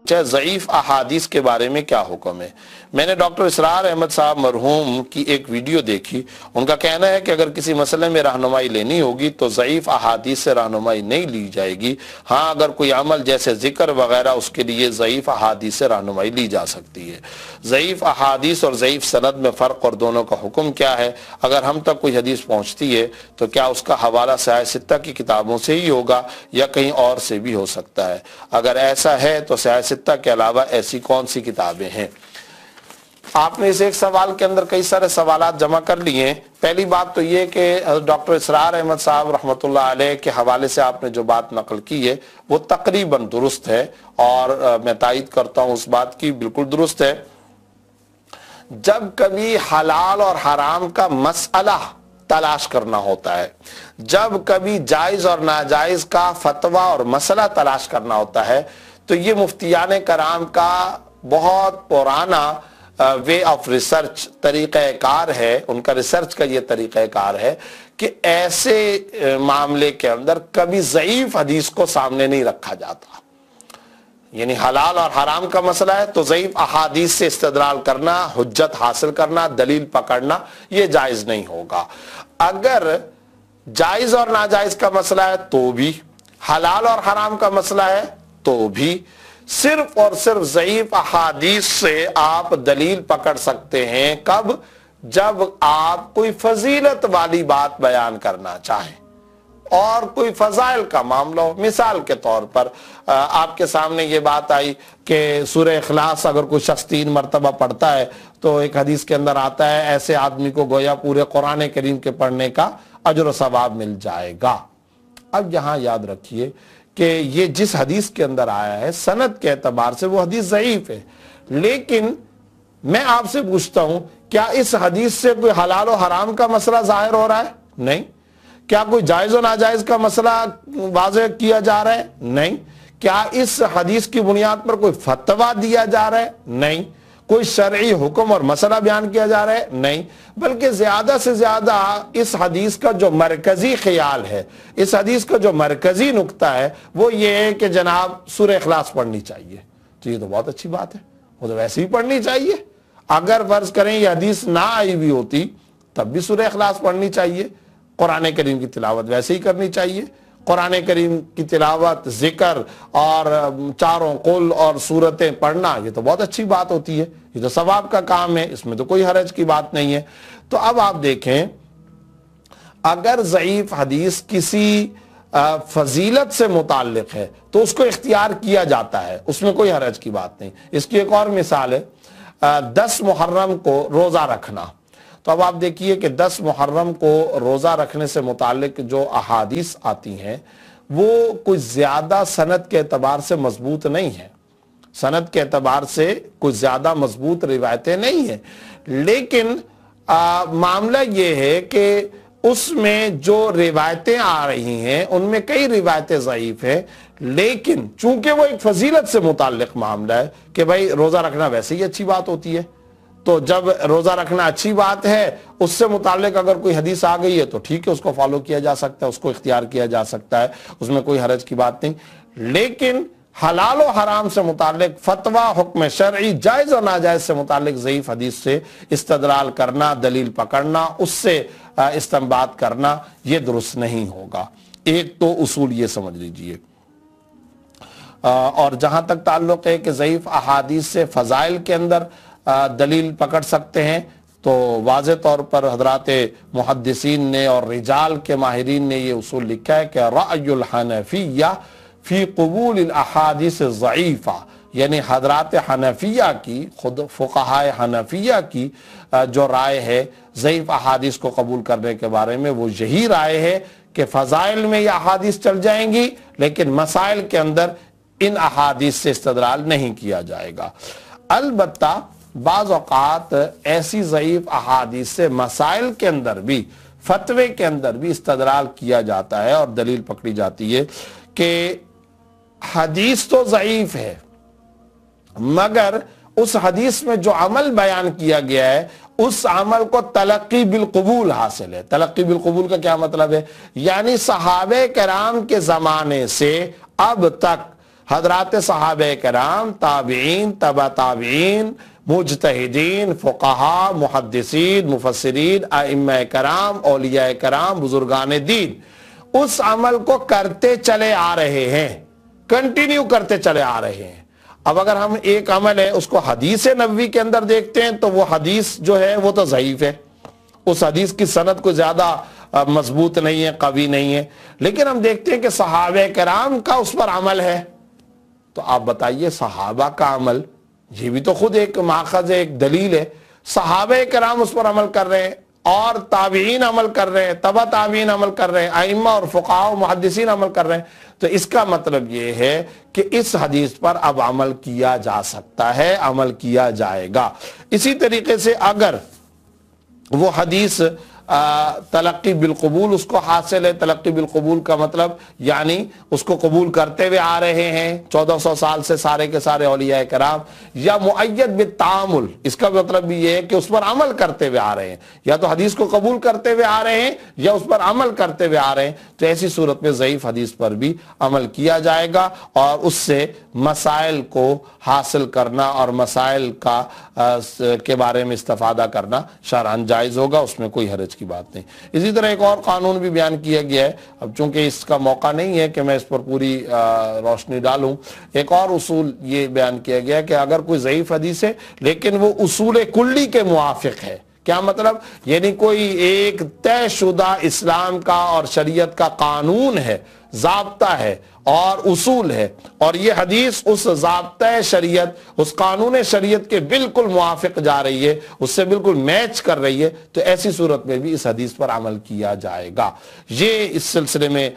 ضعیف احادیث کے بارے میں کیا حکم ہے؟ میں نے ڈاکٹر اسرار احمد صاحب مرحوم کی ایک ویڈیو دیکھی. ان کا کہنا ہے کہ اگر کسی مسئلے میں رہنمائی لینی ہوگی تو ضعیف احادیث سے رہنمائی نہیں لی جائے گی. ہاں اگر کوئی عمل جیسے ذکر وغیرہ اس کے لیے ضعیف احادیث سے رہنمائی لی جا سکتی ہے. ضعیف احادیث اور ضعیف سند میں فرق اور دونوں کا حکم کیا ہے؟ اگر ہم تک کوئی حدیث پہنچتی ہے تو کیا اس کا حوالہ صحیح ستہ کی کتابوں سے ہی ہوگا یا کہیں اور سے بھی ہو سکتا ہے؟ اگر ایسا ہے تو صحیح ستہ کے علاوہ ایسی کون سی کتابیں ہیں؟ آپ نے اس ایک سوال کے اندر کئی سارے سوالات جمع کر لیے ہیں. پہلی بات تو یہ کہ ڈاکٹر اسرار احمد صاحب رحمۃ اللہ علیہ کے حوالے سے آپ نے جو بات نقل کی ہے وہ تقریباً درست ہے اور میں تائید کرتا ہوں اس بات کی، بالکل درست ہے. جب کبھی حلال اور حرام کا مسئلہ تلاش کرنا ہوتا ہے، جب کبھی جائز اور ناجائز کا فتویٰ اور مسئلہ تلاش کرنا ہوتا ہے، تو یہ مفتیان کرام کا بہت پرانا وے آف ریسرچ طریقہ کار ہے. ان کا ریسرچ کا یہ طریقہ کار ہے کہ ایسے معاملے کے اندر کبھی ضعیف حدیث کو سامنے نہیں رکھا جاتا. یعنی حلال اور حرام کا مسئلہ ہے تو ضعیف احادیث سے استدلال کرنا، حجت حاصل کرنا، دلیل پکڑنا یہ جائز نہیں ہوگا. اگر جائز اور ناجائز کا مسئلہ ہے تو بھی، حلال اور حرام کا مسئلہ ہے تو بھی، صرف اور صرف ضعیف احادیث سے آپ دلیل پکڑ سکتے ہیں. کب؟ جب آپ کوئی فضیلت والی بات بیان کرنا چاہیں اور کوئی فضائل کا معاملہ ہو. مثال کے طور پر آپ کے سامنے یہ بات آئی کہ سورہ اخلاص اگر کوئی شخص 3 مرتبہ پڑھتا ہے تو ایک حدیث کے اندر آتا ہے ایسے آدمی کو گویا پورے قرآن کریم کے پڑھنے کا اجر و ثواب مل جائے گا. اب یہاں یاد رکھیے کہ یہ جس حدیث کے اندر آیا ہے سند کے اعتبار سے وہ حدیث ضعیف ہے، لیکن میں آپ سے پوچھتا ہوں کیا اس حدیث سے کوئی حلال و حرام کا مسئلہ ظاہر ہو رہا ہے؟ نہیں. کیا کوئی جائز و ناجائز کا مسئلہ واضح کیا جا رہا ہے؟ نہیں. کیا اس حدیث کی بنیاد پر کوئی فتویٰ دیا جا رہا ہے؟ نہیں. کوئی شرعی حکم اور مسئلہ بیان کیا جا رہا ہے؟ نہیں. بلکہ زیادہ سے زیادہ اس حدیث کا جو مرکزی خیال ہے، اس حدیث کا جو مرکزی نقطہ ہے وہ یہ ہے کہ جناب سورہ اخلاص پڑھنی چاہیے. تو یہ تو بہت اچھی بات ہے، وہ تو ویسے ہی پڑھنی چاہیے. اگر فرض کریں یہ حدیث نہ آئی بھی ہوتی تب بھی سورہ اخلاص پڑھنی چاہیے. قرآن کریم کی تلاوت ویسے ہی کرنی چاہیے. قرآن کریم کی تلاوت، ذکر اور چاروں قل اور سورتیں پڑھنا یہ تو بہت اچھی بات ہوتی ہے، یہ تو ثواب کا کام ہے، اس میں تو کوئی حرج کی بات نہیں ہے. تو اب آپ دیکھیں اگر ضعیف حدیث کسی فضیلت سے متعلق ہے تو اس کو اختیار کیا جاتا ہے، اس میں کوئی حرج کی بات نہیں. اس کی ایک اور مثال ہے 10 محرم کو روزہ رکھنا. تو اب آپ دیکھیے کہ 10 محرم کو روزہ رکھنے سے متعلق جو احادیث آتی ہیں وہ کوئی زیادہ سند کے اعتبار سے مضبوط نہیں ہے، سند کے اعتبار سے کوئی زیادہ مضبوط روایتیں نہیں ہیں. لیکن معاملہ یہ ہے کہ اس میں جو روایتیں آ رہی ہیں ان میں کئی روایتیں ضعیف ہیں، لیکن چونکہ وہ ایک فضیلت سے متعلق معاملہ ہے کہ بھائی روزہ رکھنا ویسے ہی اچھی بات ہوتی ہے، تو جب روزہ رکھنا اچھی بات ہے اس سے متعلق اگر کوئی حدیث آ گئی ہے تو ٹھیک ہے، اس کو فالو کیا جا سکتا ہے، اس کو اختیار کیا جا سکتا ہے، اس میں کوئی حرج کی بات نہیں. لیکن حلال و حرام سے متعلق فتویٰ، حکم شرعی، جائز و ناجائز سے متعلق ضعیف حدیث سے استدلال کرنا، دلیل پکڑنا، اس سے استنباط کرنا یہ درست نہیں ہوگا. ایک تو اصول یہ سمجھ لیجئے. اور جہاں تک تعلق ہے کہ ضعیف احادیث سے فضائل کے اندر دلیل پکڑ سکتے ہیں تو واضح طور پر حضرات محدثین نے اور رجال کے ماہرین نے یہ اصول لکھا ہے کہ رأی الحنفیہ فی قبول الاحادیث ضعیفہ، یعنی حضرات حنفیہ کی، خود فقہائے حنفیہ کی جو رائے ہے ضعیف احادیث کو قبول کرنے کے بارے میں وہ یہی رائے ہے کہ فضائل میں یہ احادیث چل جائیں گی لیکن مسائل کے اندر ان احادیث سے استدلال نہیں کیا جائے گا. البتہ بعض اوقات ایسی ضعیف احادیث سے مسائل کے اندر بھی، فتوے کے اندر بھی استدلال کیا جاتا ہے اور دلیل پکڑی جاتی ہے کہ حدیث تو ضعیف ہے مگر اس حدیث میں جو عمل بیان کیا گیا ہے اس عمل کو تلقی بالقبول حاصل ہے. تلقی بالقبول کا کیا مطلب ہے؟ یعنی صحابہ کرام کے زمانے سے اب تک حضرات صحابہ کرام، تابعین، تبع تابعین، مجتہدین، فقہا، محدثین، مفسرین، ائمہ کرام، اولیاء کرام، بزرگان دین اس عمل کو کرتے چلے آ رہے ہیں، کنٹینیو کرتے چلے آ رہے ہیں۔ اب اگر ہم ایک عمل ہے اس کو حدیث نبوی کے اندر دیکھتے ہیں تو وہ حدیث جو ہے وہ تو ضعیف ہے، اس حدیث کی سند کو زیادہ مضبوط نہیں ہے، قوی نہیں ہے، لیکن ہم دیکھتے ہیں کہ صحابہ کرام کا اس پر عمل ہے۔ تو آپ بتائیے صحابہ کا عمل، یہ بھی تو خود ایک ماخذ ہے، ایک دلیل ہے۔ صحابہ کرام اس پر عمل کر رہے ہیں اور تابعین عمل کر رہے ہیں، تبع تابعین عمل کر رہے ہیں، ائمہ اور فقہاء و محدثین عمل کر رہے ہیں، تو اس کا مطلب یہ ہے کہ اس حدیث پر اب عمل کیا جا سکتا ہے، عمل کیا جائے گا۔ اسی طریقے سے اگر وہ حدیث تلقی بالقبول اس کو حاصل ہے، تلقی بالقبول کا مطلب یعنی اس کو قبول کرتے ہوئے آ رہے ہیں 1400 سال سے سارے کے سارے اولیاء کرام، یا مؤید بالتعامل، اس کا مطلب بھی یہ ہے کہ اس پر عمل کرتے ہوئے آ رہے ہیں، یا تو حدیث کو قبول کرتے ہوئے آ رہے ہیں یا اس پر عمل کرتے ہوئے آ رہے ہیں، تو ایسی صورت میں ضعیف حدیث پر بھی عمل کیا جائے گا اور اس سے مسائل کو حاصل کرنا اور مسائل کے بارے میں استفادہ کرنا شرعاً جائز ہوگا، اس میں کوئی حرج کی بات نہیں۔ اسی طرح ایک اور قانون بھی بیان کیا گیا ہے، اب چونکہ اس کا موقع نہیں ہے کہ میں اس پر پوری روشنی ڈالوں، ایک اور اصول یہ بیان کیا گیا ہے کہ اگر کوئی ضعیف حدیث ہے لیکن وہ اصول کلی کے موافق ہے، کیا مطلب؟ یعنی کوئی ایک طے شدہ اسلام کا اور شریعت کا قانون ہے، ضابطہ ہے اور اصول ہے، اور یہ حدیث اس ضابطہ شریعت، اس قانون شریعت کے بالکل موافق جا رہی ہے، اس سے بالکل میچ کر رہی ہے، تو ایسی صورت میں بھی اس حدیث پر عمل کیا جائے گا۔ یہ اس سلسلے میں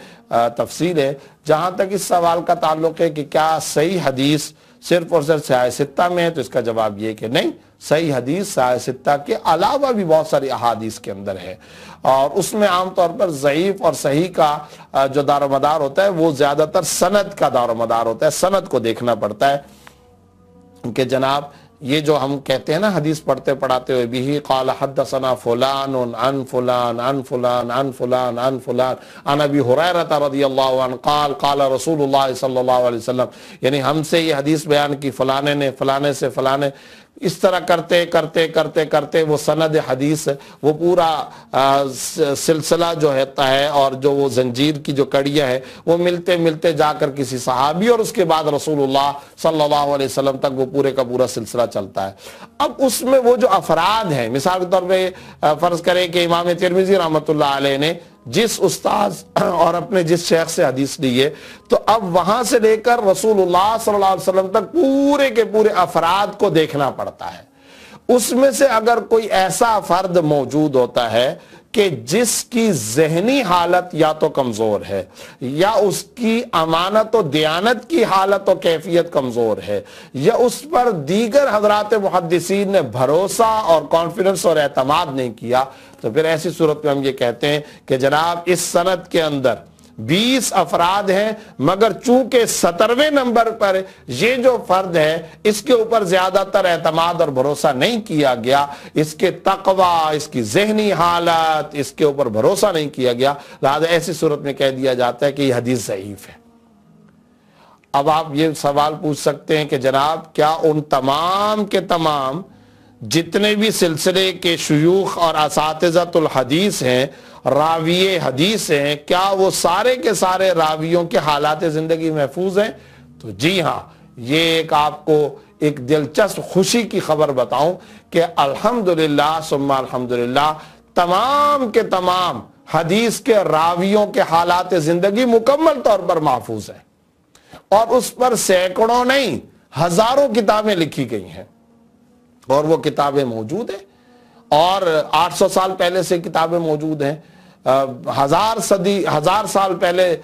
تفصیل ہے۔ جہاں تک اس سوال کا تعلق ہے کہ کیا صحیح حدیث صرف اور صرف صحیح ستہ میں ہے، تو اس کا جواب یہ کہ نہیں، صحیح حدیث صحیح ستہ کے علاوہ بھی بہت ساری احادیث کے اندر ہے، اور اس میں عام طور پر ضعیف اور صحیح کا جو دار و مدار ہوتا ہے وہ زیادہ تر سند کا دار و مدار ہوتا ہے، سند کو دیکھنا پڑتا ہے کہ جناب یہ جو ہم کہتے ہیں نا حدیث پڑھتے پڑھاتے ہوئے بھی قال حدثنا فلان عن فلان عن فلان عن فلان عن فلان عن ابی ہریرہ رضی اللہ عنہ قال قال رسول اللہ صلی اللہ علیہ وسلم، یعنی ہم سے یہ حدیث بیان کی فلانے نے، فلانے سے فلانے، اس طرح کرتے کرتے کرتے کرتے وہ سند حدیث، وہ پورا سلسلہ جو ہوتا ہے اور جو وہ زنجیر کی جو کڑیاں ہے وہ ملتے ملتے جا کر کسی صحابی اور اس کے بعد رسول اللہ صلی اللہ علیہ وسلم تک وہ پورے کا پورا سلسلہ چلتا ہے۔ اب اس میں وہ جو افراد ہیں، مثال کے طور پہ فرض کریں کہ امام ترمذی رحمۃ اللہ علیہ نے جس استاذ اور اپنے جس شیخ سے حدیث لی ہے، تو اب وہاں سے لے کر رسول اللہ صلی اللہ علیہ وسلم تک پورے کے پورے افراد کو دیکھنا پڑتا ہے۔ اس میں سے اگر کوئی ایسا فرد موجود ہوتا ہے کہ جس کی ذہنی حالت یا تو کمزور ہے یا اس کی امانت و دیانت کی حالت و کیفیت کمزور ہے یا اس پر دیگر حضرات محدثین نے بھروسہ اور کانفیڈنس اور اعتماد نہیں کیا، تو پھر ایسی صورت میں ہم یہ کہتے ہیں کہ جناب اس سند کے اندر 20 افراد ہیں، مگر چونکہ 17ویں نمبر پر یہ جو فرد ہے اس کے اوپر زیادہ تر اعتماد اور بھروسہ نہیں کیا گیا، اس کے تقوی، اس کی ذہنی حالت، اس کے اوپر بھروسہ نہیں کیا گیا، لہذا ایسی صورت میں کہہ دیا جاتا ہے کہ یہ حدیث ضعیف ہے۔ اب آپ یہ سوال پوچھ سکتے ہیں کہ جناب کیا ان تمام کے تمام جتنے بھی سلسلے کے شیوخ اور اساتذۃ الحدیث ہیں، راوی حدیث ہیں، کیا وہ سارے کے سارے راویوں کے حالات زندگی محفوظ ہیں؟ تو جی ہاں، یہ ایک آپ کو ایک دلچسپ خوشی کی خبر بتاؤں کہ الحمدللہ ثم الحمدللہ تمام کے تمام حدیث کے راویوں کے حالات زندگی مکمل طور پر محفوظ ہیں، اور اس پر سینکڑوں نہیں ہزاروں کتابیں لکھی گئی ہیں، اور وہ کتابیں موجود ہیں، اور 800 سال پہلے سے کتابیں موجود ہیں، 1000 سال پہلے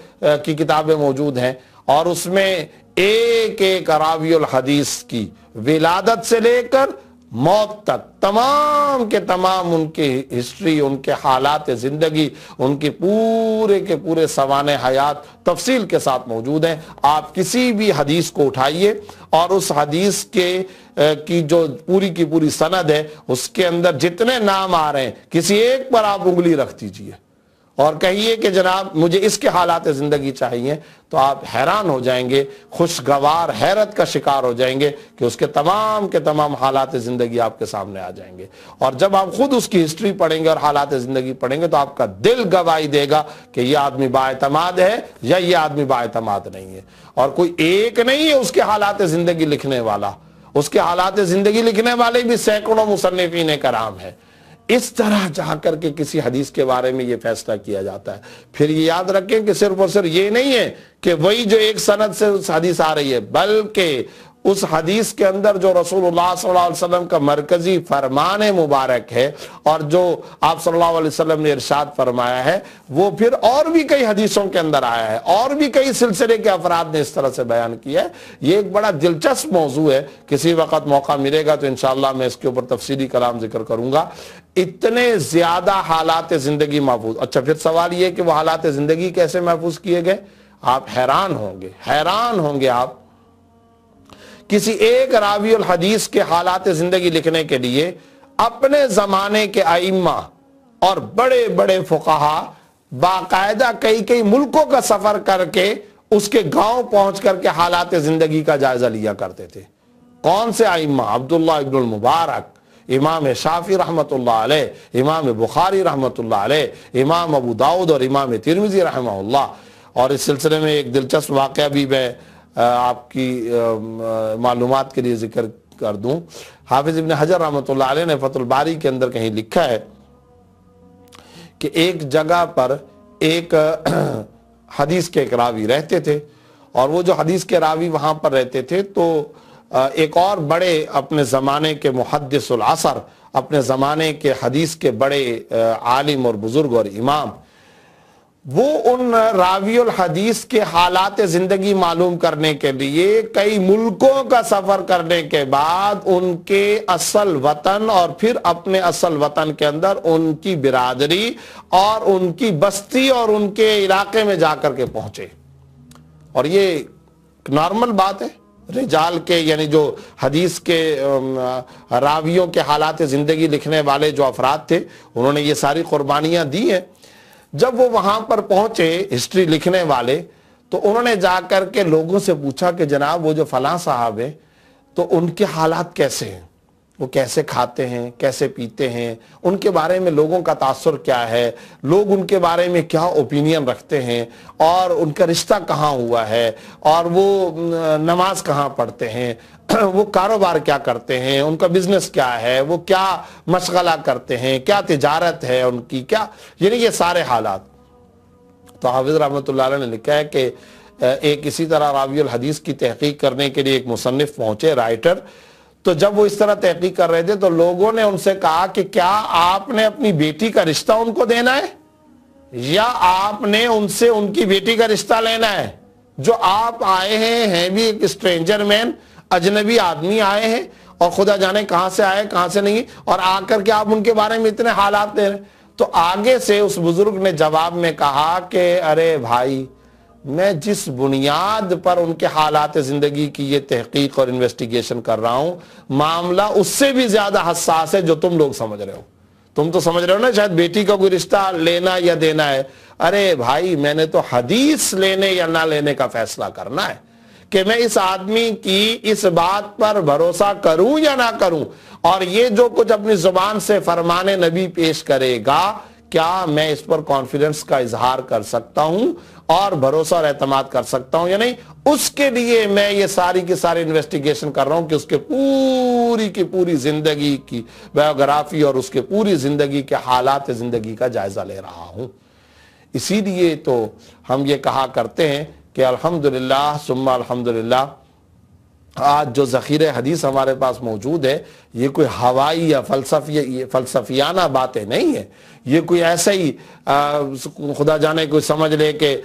کی کتابیں موجود ہیں، اور اس میں ایک ایک راوی الحدیث کی ولادت سے لے کر موت تک تمام کے تمام ان کی ہسٹری، ان کے حالات زندگی، ان کی پورے کے پورے سوانح حیات تفصیل کے ساتھ موجود ہیں۔ آپ کسی بھی حدیث کو اٹھائیے اور اس حدیث کی جو پوری کی پوری سند ہے، اس کے اندر جتنے نام آ رہے ہیں کسی ایک پر آپ انگلی رکھ دیجئے، اور کہیے کہ جناب مجھے اس کے حالات زندگی چاہیے، تو آپ حیران ہو جائیں گے، خوشگوار حیرت کا شکار ہو جائیں گے کہ اس کے تمام حالات زندگی آپ کے سامنے آ جائیں گے۔ اور جب آپ خود اس کی ہسٹری پڑھیں گے اور حالات زندگی پڑھیں گے تو آپ کا دل گواہی دے گا کہ یہ آدمی بااعتماد ہے یا یہ آدمی بااعتماد نہیں ہے۔ اور کوئی ایک نہیں ہے اس کے حالات زندگی لکھنے والا، اس کے حالات زندگی لکھنے والے بھی سینکڑوں مصنفین کرام ہیں۔ اس طرح جا کر کے کسی حدیث کے بارے میں یہ فیصلہ کیا جاتا ہے۔ پھر یہ یاد رکھیں کہ صرف اور صرف یہ نہیں ہے کہ وہی جو ایک سند سے اس حدیث آ رہی ہے، بلکہ اس حدیث کے اندر جو رسول اللہ صلی اللہ علیہ وسلم کا مرکزی فرمان مبارک ہے اور جو آپ صلی اللہ علیہ وسلم نے ارشاد فرمایا ہے، وہ پھر اور بھی کئی حدیثوں کے اندر آیا ہے، اور بھی کئی سلسلے کے افراد نے اس طرح سے بیان کیا ہے۔ یہ ایک بڑا دلچسپ موضوع ہے، کسی وقت موقع ملے گا تو انشاءاللہ میں اس کے اوپر تفصیلی کلام ذکر کروں گا۔ اتنے زیادہ حالات زندگی محفوظ۔ اچھا، پھر سوال یہ کہ وہ حالات زندگی کیسے محفوظ کیے گئے؟ آپ حیران ہوں گے آپ کسی ایک راوی الحدیث کے حالات زندگی لکھنے کے لیے اپنے زمانے کے ائمہ اور بڑے بڑے فقہا باقاعدہ کئی ملکوں کا سفر کر کے اس کے گاؤں پہنچ کر کے حالات زندگی کا جائزہ لیا کرتے تھے۔ کون سے ائمہ؟ عبداللہ ابن المبارک، امام شافعی رحمۃ اللہ علیہ، امام بخاری رحمۃ اللہ علیہ، امام ابو داؤد اور امام ترمذی رحمہ اللہ۔ اور اس سلسلے میں ایک دلچسپ واقعہ بھی میں آپ کی معلومات کے لیے ذکر کر دوں۔ حافظ ابن حجر رحمۃ اللہ علیہ نے فتح الباری کے اندر کہیں لکھا ہے کہ ایک جگہ پر ایک حدیث کے ایک راوی رہتے تھے، اور وہ جو حدیث کے راوی وہاں پر رہتے تھے تو ایک اور بڑے اپنے زمانے کے محدث العصر، اپنے زمانے کے حدیث کے بڑے عالم اور بزرگ اور امام، وہ ان راوی الحدیث کے حالات زندگی معلوم کرنے کے لیے کئی ملکوں کا سفر کرنے کے بعد ان کے اصل وطن اور پھر اپنے اصل وطن کے اندر ان کی برادری اور ان کی بستی اور ان کے علاقے میں جا کر کے پہنچے۔ اور یہ نارمل بات ہے، رجال کے یعنی جو حدیث کے راویوں کے حالات زندگی لکھنے والے جو افراد تھے، انہوں نے یہ ساری قربانیاں دی ہیں۔ جب وہ وہاں پر پہنچے ہسٹری لکھنے والے، تو انہوں نے جا کر کے لوگوں سے پوچھا کہ جناب وہ جو فلاں صاحب ہیں تو ان کے حالات کیسے ہیں، وہ کیسے کھاتے ہیں، کیسے پیتے ہیں، ان کے بارے میں لوگوں کا تاثر کیا ہے، لوگ ان کے بارے میں کیا اوپینین رکھتے ہیں، اور ان کا رشتہ کہاں ہوا ہے، اور وہ نماز کہاں پڑھتے ہیں، وہ کاروبار کیا کرتے ہیں، ان کا بزنس کیا ہے، وہ کیا مشغلہ کرتے ہیں، کیا تجارت ہے ان کی، کیا، یعنی یہ سارے حالات۔ تو حافظ رحمۃ اللہ علیہ نے لکھا ہے کہ ایک اسی طرح راوی الحدیث کی تحقیق کرنے کے لیے ایک مصنف پہنچے، رائٹر۔ تو جب وہ اس طرح تحقیق کر رہے تھے تو لوگوں نے ان سے کہا کہ کیا آپ نے اپنی بیٹی کا رشتہ ان کو دینا ہے، یا آپ نے ان سے ان کی بیٹی کا رشتہ لینا ہے؟ جو آپ آئے ہیں بھی ایک اسٹرینجر مین، اجنبی آدمی آئے ہیں، اور خدا جانے کہاں سے آئے کہاں سے نہیں، اور آ کر کے آپ ان کے بارے میں اتنے حالات دے رہے ہیں۔ تو آگے سے اس بزرگ نے جواب میں کہا کہ ارے بھائی، میں جس بنیاد پر ان کے حالات زندگی کی یہ تحقیق اور انویسٹیگیشن کر رہا ہوں، معاملہ اس سے بھی زیادہ حساس ہے جو تم لوگ سمجھ رہے ہو۔ تم تو سمجھ رہے ہو نا شاید بیٹی کا کوئی رشتہ لینا یا دینا ہے۔ ارے بھائی، میں نے تو حدیث لینے یا نہ لینے کا فیصلہ کرنا ہے کہ میں اس آدمی کی اس بات پر بھروسہ کروں یا نہ کروں، اور یہ جو کچھ اپنی زبان سے فرمان نبی پیش کرے گا، کیا میں اس پر کانفیڈنس کا اظہار کر سکتا ہوں اور بھروسہ اور اعتماد کر سکتا ہوں یا نہیں؟ اس کے لیے میں یہ ساری کی ساری انویسٹیگیشن کر رہا ہوں کہ اس کے پوری کی پوری زندگی کی بایوگرافی اور اس کے پوری زندگی کے حالات زندگی کا جائزہ لے رہا ہوں۔ اسی لیے تو ہم یہ کہا کرتے ہیں کہ الحمدللہ ثم الحمدللہ، آج جو ذخیرہ حدیث ہمارے پاس موجود ہے، یہ کوئی ہوائی یا فلسفیانہ باتیں نہیں ہیں، یہ کوئی ایسا ہی خدا جانے کوئی سمجھ لے کہ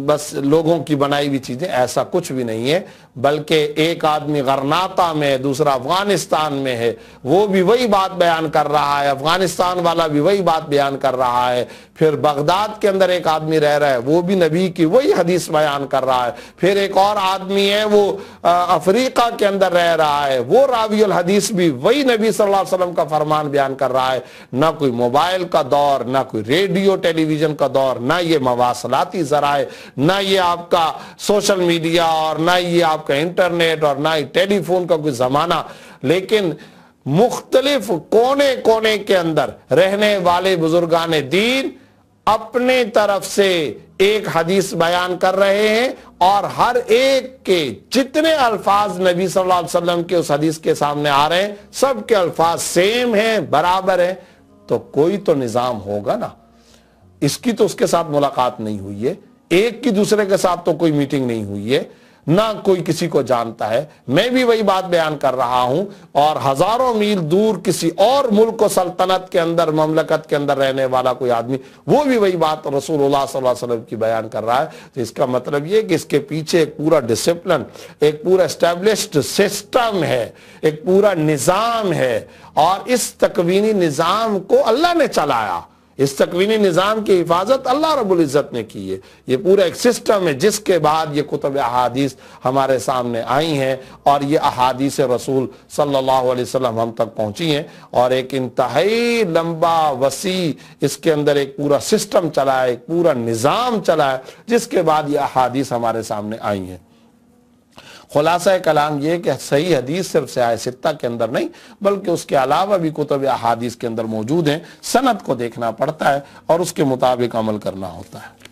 بس لوگوں کی بنائی ہوئی چیزیں، ایسا کچھ بھی نہیں ہے، بلکہ ایک آدمی غرناطہ میں ہے، دوسرا افغانستان میں ہے، وہ بھی وہی بات بیان کر رہا ہے، افغانستان والا بھی وہی بات بیان کر رہا ہے، پھر بغداد کے اندر ایک آدمی رہ رہا ہے، وہ بھی نبی کی وہی حدیث بیان کر رہا ہے، پھر ایک اور آدمی ہے وہ افریقہ کے اندر رہ رہا ہے، وہ راوی الحدیث بھی وہی نبی صلی اللہ علیہ وسلم کا فرمان بیان کر رہا ہے۔ نہ کوئی موبائل کا دور، نہ کوئی ریڈیو ٹیلی ویژن کا دور، نہ یہ مواصلاتی ذرائع، نہ یہ آپ کا سوشل میڈیا، اور نہ یہ آپ کا انٹرنیٹ، اور نہ ہی ٹیلی فون کا کوئی زمانہ، لیکن مختلف کونے کونے کے اندر رہنے والے بزرگان دین اپنے طرف سے ایک حدیث بیان کر رہے ہیں، اور ہر ایک کے جتنے الفاظ نبی صلی اللہ علیہ وسلم کے اس حدیث کے سامنے آ رہے ہیں، سب کے الفاظ سیم ہیں، برابر ہیں۔ تو کوئی تو نظام ہوگا نا۔ اس کی تو اس کے ساتھ ملاقات نہیں ہوئی ہے، ایک کی دوسرے کے ساتھ تو کوئی میٹنگ نہیں ہوئی ہے، نہ کوئی کسی کو جانتا ہے۔ میں بھی وہی بات بیان کر رہا ہوں، اور ہزاروں میل دور کسی اور ملک و سلطنت کے اندر، مملکت کے اندر رہنے والا کوئی آدمی، وہ بھی وہی بات رسول اللہ صلی اللہ علیہ وسلم کی بیان کر رہا ہے۔ تو اس کا مطلب یہ کہ اس کے پیچھے ایک پورا ڈسپلن، ایک پورا اسٹیبلشڈ سسٹم ہے، ایک پورا نظام ہے، اور اس تکوینی نظام کو اللہ نے چلایا۔ اس تکوینی نظام کی حفاظت اللہ رب العزت نے کی ہے۔ یہ پورا ایک سسٹم ہے جس کے بعد یہ کتب احادیث ہمارے سامنے آئی ہیں، اور یہ احادیث رسول صلی اللہ علیہ وسلم ہم تک پہنچی ہیں، اور ایک انتہائی لمبا وسیع اس کے اندر ایک پورا سسٹم چلا ہے، ایک پورا نظام چلا ہے، جس کے بعد یہ احادیث ہمارے سامنے آئی ہیں۔ خلاصہ کلام یہ کہ صحیح حدیث صرف سیاہ ستہ کے اندر نہیں، بلکہ اس کے علاوہ بھی کتب احادیث کے اندر موجود ہیں۔ سند کو دیکھنا پڑتا ہے اور اس کے مطابق عمل کرنا ہوتا ہے۔